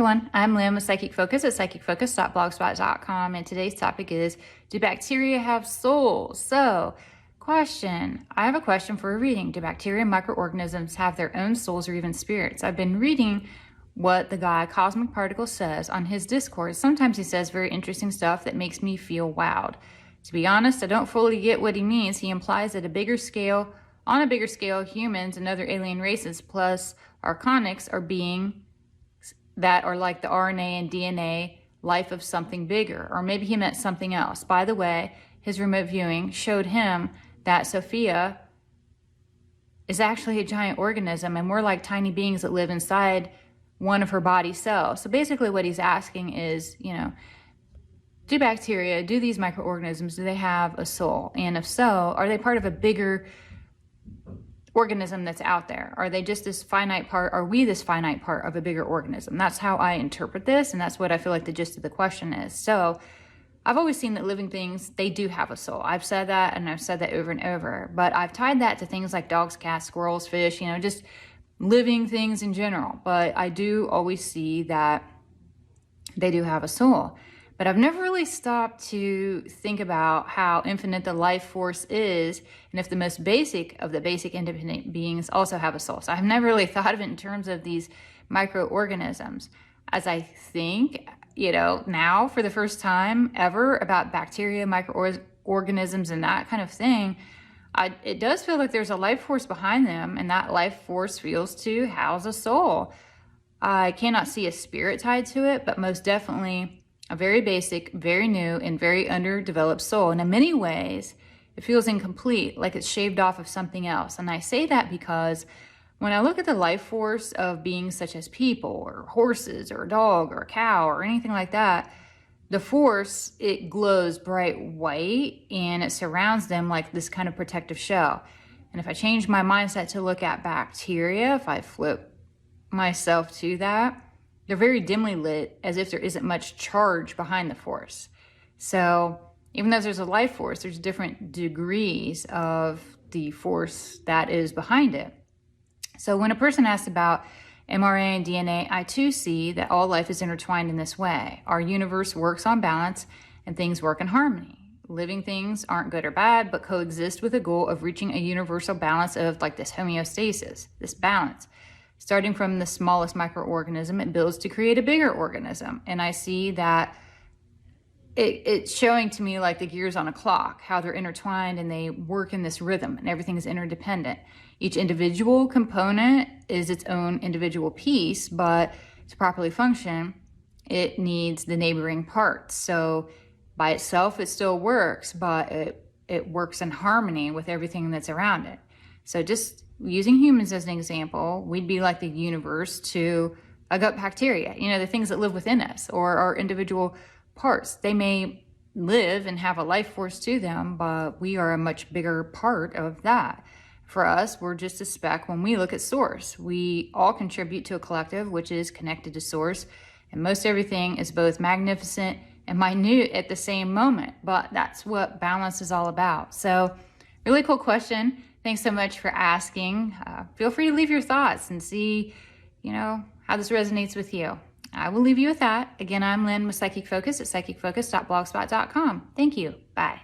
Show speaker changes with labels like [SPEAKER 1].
[SPEAKER 1] everyone, I'm Lynn with Psychic Focus at psychicfocus.blogspot.com, and today's topic is, do bacteria have souls? So, question, I have a question for a reading. Do bacteria and microorganisms have their own souls or even spirits? I've been reading what the guy Cosmic Particle says on his Discord. Sometimes he says very interesting stuff that makes me feel wowed. To be honest, I don't fully get what he means. He implies that on a bigger scale, humans and other alien races plus archonics are beings that are like the RNA and DNA life of something bigger, or maybe he meant something else. By the way, his remote viewing showed him that Sophia is actually a giant organism and we're like tiny beings that live inside one of her body cells. So basically what he's asking is, do bacteria, do these microorganisms, do they have a soul? And if so, are they part of a bigger organism that's out there? Are they just this finite part? Are we this finite part of a bigger organism? That's how I interpret this, and that's what I feel like the gist of the question is. So I've always seen that living things, they do have a soul. I've said that, and I've said that over and over, but I've tied that to things like dogs, cats, squirrels, fish, just living things in general. But I do always see that they do have a soul. But I've never really stopped to think about how infinite the life force is, and if the most basic of the basic independent beings also have a soul. So I've never really thought of it in terms of these microorganisms. As I think, now for the first time ever about bacteria, microorganisms, and that kind of thing, it does feel like there's a life force behind them, and that life force feels to house a soul. I cannot see a spirit tied to it, but most definitely a very basic, very new, and very underdeveloped soul. And in many ways, it feels incomplete, like it's shaved off of something else. And I say that because when I look at the life force of beings such as people, or horses, or a dog, or a cow, or anything like that, the force, it glows bright white, and it surrounds them like this kind of protective shell. And if I change my mindset to look at bacteria, if I flip myself to that, they're very dimly lit, as if there isn't much charge behind the force. So even though there's a life force, there's different degrees of the force that is behind it. So when a person asks about mRNA and DNA, I too see that all life is intertwined in this way. Our universe works on balance and things work in harmony. Living things aren't good or bad, but coexist with the goal of reaching a universal balance of like this homeostasis, this balance. Starting from the smallest microorganism, it builds to create a bigger organism. And I see that it's showing to me like the gears on a clock, how they're intertwined and they work in this rhythm and everything is interdependent. Each individual component is its own individual piece, but to properly function, it needs the neighboring parts. So by itself, it still works, but it works in harmony with everything that's around it. So just using humans as an example, we'd be like the universe to a gut bacteria, the things that live within us, or our individual parts. They may live and have a life force to them, but we are a much bigger part of that. For us, we're just a speck when we look at source. We all contribute to a collective, which is connected to source, and most everything is both magnificent and minute at the same moment, but that's what balance is all about. So really cool question. Thanks so much for asking. Feel free to leave your thoughts and see, how this resonates with you. I will leave you with that. Again, I'm Lynn with Psychic Focus at psychicfocus.blogspot.com. Thank you. Bye.